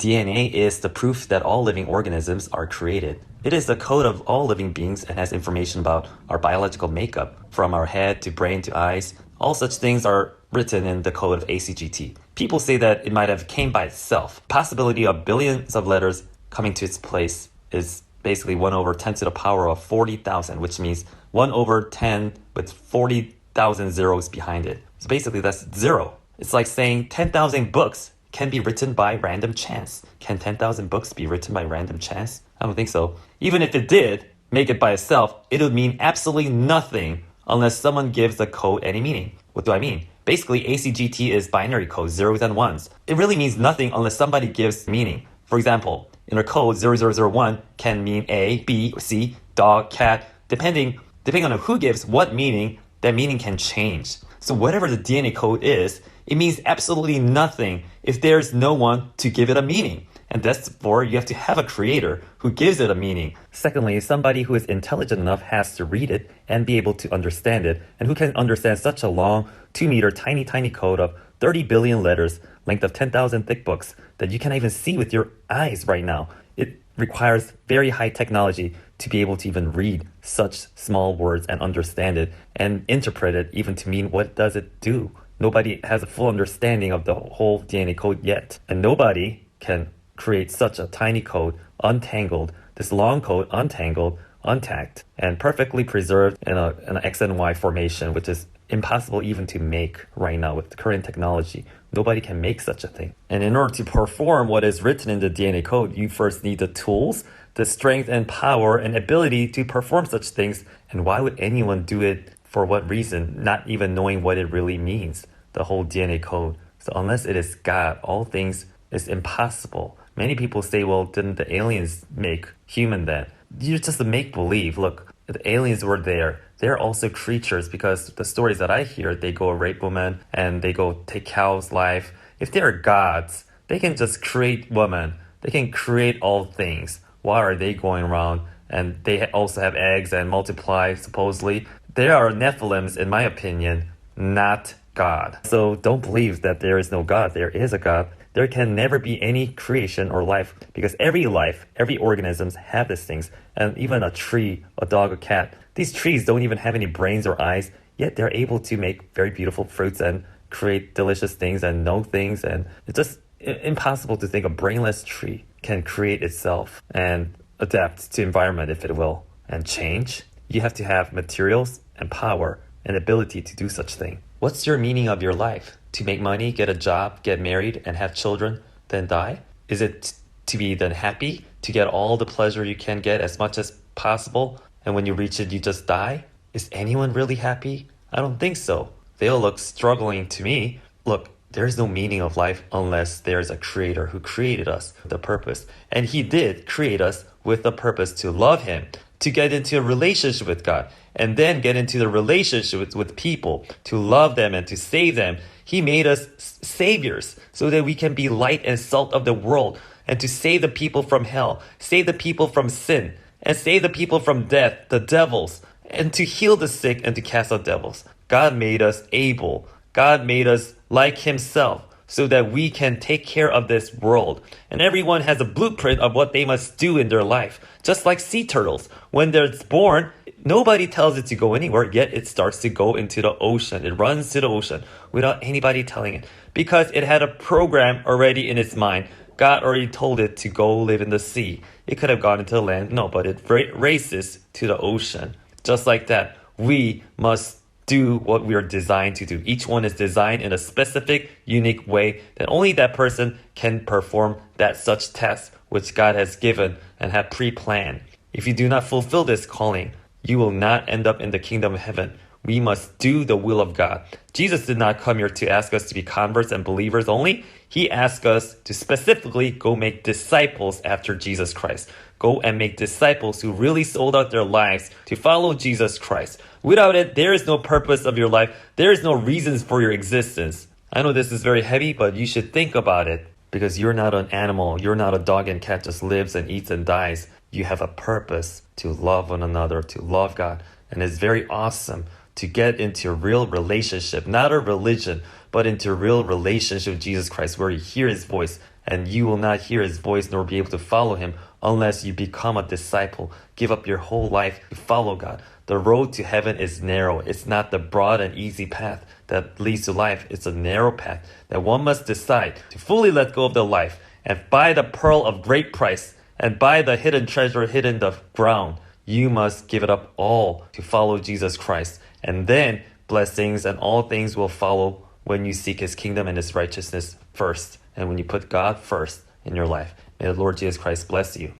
DNA is the proof that all living organisms are created. It is the code of all living beings and has information about our biological makeup, from our head to brain to eyes. All such things are written in the code of ACGT. People say that it might have came by itself. Possibility of billions of letters coming to its place is basically 1 over 10 to the power of 40,000, which means 1 over 10 with 40,000 zeros behind it. So basically that's zero. It's like saying 10,000 books can be written by random chance. Can 10,000 books be written by random chance? I don't think so. Even if it did make it by itself, it would mean absolutely nothing unless someone gives the code any meaning. What do I mean? Basically, ACGT is binary code, zeros and ones. It really means nothing unless somebody gives meaning. For example, in our code, 0001 can mean A, B, C, dog, cat. Depending on who gives what meaning, that meaning can change. So whatever the DNA code is, it means absolutely nothing if there's no one to give it a meaning. And therefore, you have to have a creator who gives it a meaning. Secondly, somebody who is intelligent enough has to read it and be able to understand it, and who can understand such a long, 2-meter, tiny code of 30 billion letters, length of 10,000 thick books, that you can't even see with your eyes right now. It requires very high technology to be able to even read such small words and understand it and interpret it even to mean what does it do. Nobody has a full understanding of the whole DNA code yet. And nobody can create such a tiny code, untangled, this long code, untangled, untacked, and perfectly preserved in an X and Y formation, which is impossible even to make right now with the current technology. Nobody can make such a thing. And in order to perform what is written in the DNA code, you first need the tools, the strength and power and ability to perform such things. And why would anyone do it? For what reason? Not even knowing what it really means, the whole DNA code. So unless it is God, all things is impossible. Many people say, well, didn't the aliens make human then? You're just a make-believe. Look, the aliens were there. They're also creatures, because the stories that I hear, they go rape women and they go take cows' life. If they're gods, they can just create women. They can create all things. Why are they going around? And they also have eggs and multiply, supposedly. They are Nephilims, in my opinion, not God. So don't believe that there is no God. There is a God. There can never be any creation or life, because every life, every organisms have these things. And even a tree, a dog, a cat, these trees don't even have any brains or eyes, yet they're able to make very beautiful fruits and create delicious things and know things. And it's just impossible to think a brainless tree can create itself and adapt to environment, if it will, and change. You have to have materials and power and ability to do such thing. What's your meaning of your life? To make money, get a job, get married, and have children, then die? Is it to be then happy, to get all the pleasure you can get as much as possible, and when you reach it, you just die? Is anyone really happy? I don't think so. They all look struggling to me. Look, there's no meaning of life unless there's a creator who created us with a purpose. And he did create us with a purpose to love him, to get into a relationship with God, and then get into the relationship with people, to love them and to save them. He made us saviors so that we can be light and salt of the world, and to save the people from hell, save the people from sin, and save the people from death, the devils, and to heal the sick and to cast out devils. God made us able. God made us like himself so that we can take care of this world. And everyone has a blueprint of what they must do in their life. Just like sea turtles. When they're born, nobody tells it to go anywhere, yet it starts to go into the ocean. It runs to the ocean without anybody telling it, because it had a program already in its mind. God already told it to go live in the sea. It could have gone into the land, no, but it races to the ocean. Just like that, we must do what we are designed to do. Each one is designed in a specific, unique way that only that person can perform that such task which God has given and have pre-planned. If you do not fulfill this calling, you will not end up in the kingdom of heaven. We must do the will of God. Jesus did not come here to ask us to be converts and believers only. He asked us to specifically go make disciples after Jesus Christ. Go and make disciples who really sold out their lives to follow Jesus Christ. Without it, there is no purpose of your life. There is no reasons for your existence. I know this is very heavy, but you should think about it, because you're not an animal. You're not a dog and cat just lives and eats and dies. You have a purpose to love one another, to love God. And it's very awesome to get into a real relationship, not a religion, but into a real relationship with Jesus Christ, where you hear his voice and you will not hear his voice nor be able to follow him unless you become a disciple. Give up your whole life to follow God. The road to heaven is narrow. It's not the broad and easy path that leads to life. It's a narrow path that one must decide to fully let go of the life and buy the pearl of great price and buy the hidden treasure hidden in the ground. You must give it up all to follow Jesus Christ. And then blessings and all things will follow when you seek his kingdom and his righteousness first. And when you put God first in your life. May the Lord Jesus Christ bless you.